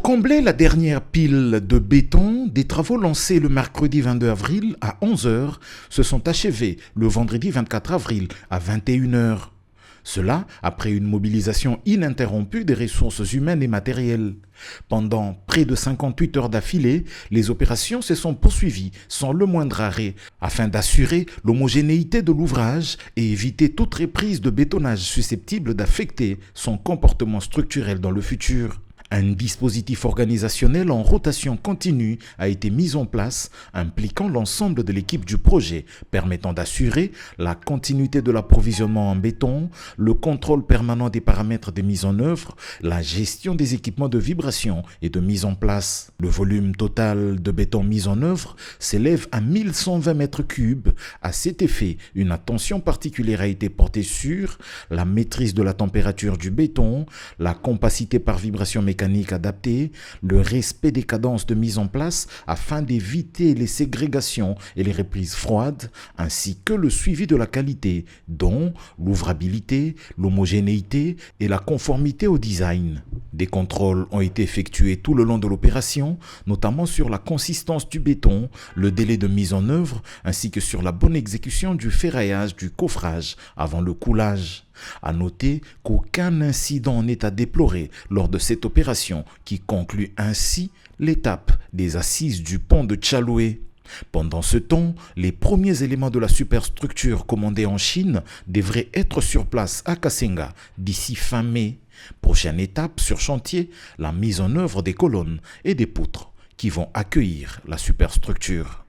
combler la dernière pile de béton, des travaux lancés le mercredi 22 avril à 11 heures se sont achevés le vendredi 24 avril à 21 heures. Cela après une mobilisation ininterrompue des ressources humaines et matérielles. Pendant près de 58 heures d'affilée, les opérations se sont poursuivies sans le moindre arrêt afin d'assurer l'homogénéité de l'ouvrage et éviter toute reprise de bétonnage susceptible d'affecter son comportement structurel dans le futur. Un dispositif organisationnel en rotation continue a été mis en place, impliquant l'ensemble de l'équipe du projet, permettant d'assurer la continuité de l'approvisionnement en béton, le contrôle permanent des paramètres de mise en œuvre, la gestion des équipements de vibration et de mise en place. Le volume total de béton mis en œuvre s'élève à 1120 mètres cubes. À cet effet, une attention particulière a été portée sur la maîtrise de la température du béton, la compacité par vibration mécanique adaptée, le respect des cadences de mise en place afin d'éviter les ségrégations et les reprises froides, ainsi que le suivi de la qualité, dont l'ouvrabilité, l'homogénéité et la conformité au design. Des contrôles ont été effectués tout le long de l'opération, notamment sur la consistance du béton, le délai de mise en œuvre, ainsi que sur la bonne exécution du ferraillage du coffrage avant le coulage. À noter qu'aucun incident n'est à déplorer lors de cette opération qui conclut ainsi l'étape des assises du pont de Tchaloué. Pendant ce temps, les premiers éléments de la superstructure commandée en Chine devraient être sur place à Kasenga d'ici fin mai. Prochaine étape sur chantier, la mise en œuvre des colonnes et des poutres qui vont accueillir la superstructure.